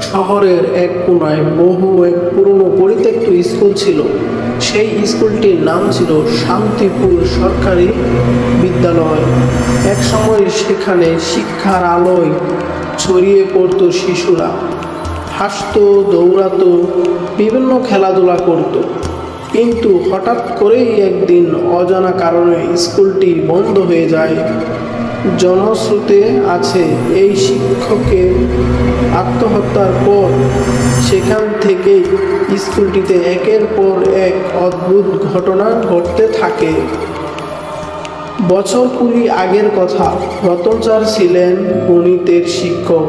শহরের এক কোণায় এক পুরনো পরিত্যক্ত স্কুল ছিল। সেই স্কুলটির নাম ছিল শান্তিপুর সরকারি বিদ্যালয়। এক সময় সেখানে শিক্ষার আলোয় ছড়িয়ে পড়ত, শিশুরা হাসতো, দৌড়াতো, বিভিন্ন খেলাধুলা করত। কিন্তু হঠাৎ করেই একদিন অজানা কারণে স্কুলটি বন্ধ হয়ে যায়। জনশ্রুতি আছে এই শিক্ষকের আত্মহত্যার পর সেখান থেকেই স্কুলটিতে একের পর এক অদ্ভুত ঘটনা ঘটতে থাকে। বছর 20 আগের কথা। রতন স্যার ছিলেন গণিতের শিক্ষক,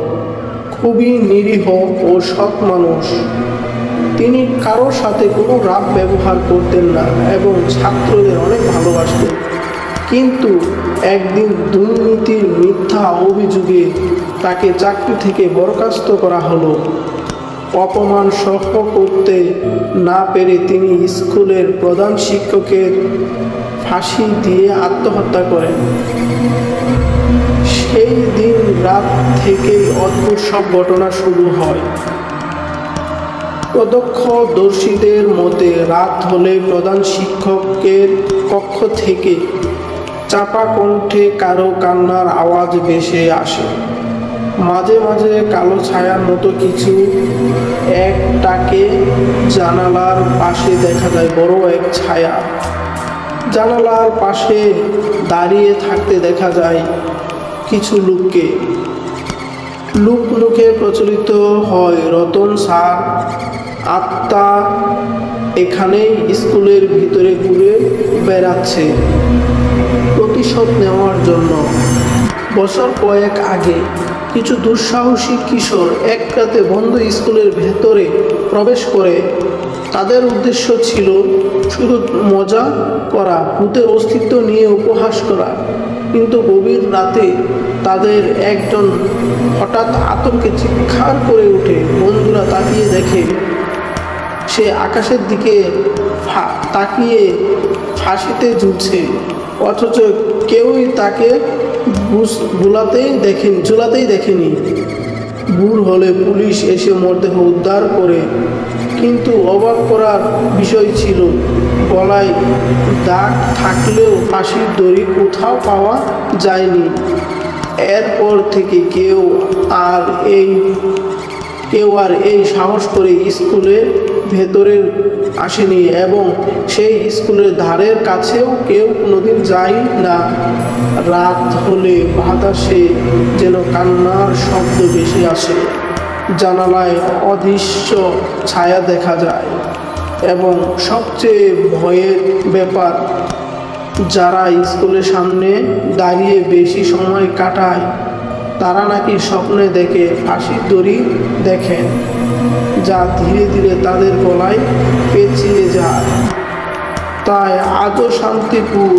খুবই নিরীহ ও সৎ মানুষ। তিনি কারোর সাথে কোনো রাগ ব্যবহার করতেন না এবং ছাত্রদের অনেক ভালোবাসতেন। কিন্তু একদিন দুর্নীতির মিথ্যা অভিযোগে তাকে চাকরি থেকে বরখাস্ত করা হলো। অপমান সহ্য করতে না পেরে তিনি স্কুলের প্রধান শিক্ষকের ফাঁসি দিয়ে আত্মহত্যা করেন। সেই দিন রাত থেকেই অদ্ভুত সব ঘটনা শুরু হয়। প্রত্যক্ষদর্শীদের মতে রাত হলে প্রধান শিক্ষকের কক্ষ থেকে চাপা কণ্ঠে কারো কান্নার আওয়াজ ভেসে আসে। মাঝে মাঝে কালো ছায়ার মতো কিছু একটাকে জানালার পাশে দেখা যায়, বড় এক ছায়া। জানালার পাশে দাঁড়িয়ে থাকতে দেখা যায় কিছু লোককে। লোকে প্রচলিত হয় রতন স্যার আত্মা এখানেই স্কুলের ভিতরে ঘুরে বেড়াচ্ছে প্রতিশোধ নেওয়ার জন্য। বছর কয়েক আগে কিছু দুঃসাহসী কিশোর এক রাতে বন্ধ স্কুলের ভেতরে প্রবেশ করে। তাদের উদ্দেশ্য ছিল শুধু মজা করা, ভূতের অস্তিত্ব নিয়ে উপহাস করা। কিন্তু গভীর রাতে তাদের একজন হঠাৎ আতঙ্কে চিৎকার করে ওঠে। বন্ধুরা তাকিয়ে দেখে সে আকাশের দিকে তাকিয়ে ফাঁসিতে ঝুলছে, অথচ কেউই তাকে ঝুলাতেই দেখেনি। ভোর হলে পুলিশ এসে মরদেহ উদ্ধার করে, কিন্তু অবাক করার বিষয় ছিল গলায় দাগ থাকলেও ফাঁসির দড়ি কোথাও পাওয়া যায়নি। এরপর থেকে কেউ আর এই সাহস করে স্কুলের ভেতরে আসেনি এবং সেই স্কুলের ধারের কাছেও কেউ কোনোদিন যায় না। রাত হলে বাতাসে যেন কান্নার শব্দ ভেসে আসে, জানালায় অদৃশ্য ছায়া দেখা যায় এবং সবচেয়ে ভয়ের ব্যাপার, যারা স্কুলের সামনে দাঁড়িয়ে বেশি সময় কাটায় তারা নাকি স্বপ্নে দেখে ফাঁসির দড়ি দেখেন, যা ধীরে ধীরে তাদের গলায় পেঁচিয়ে যায়। তাই আজও শান্তিপুর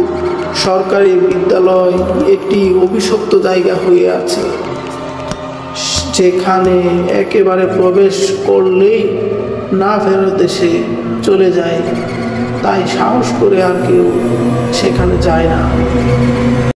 সরকারি বিদ্যালয় একটি অভিশপ্ত জায়গা হয়ে আছে, যেখানে একেবারে প্রবেশ করলেই না ফেরত দেশে চলে যায়। তাই সাহস করে আর কেউ সেখানে যায় না।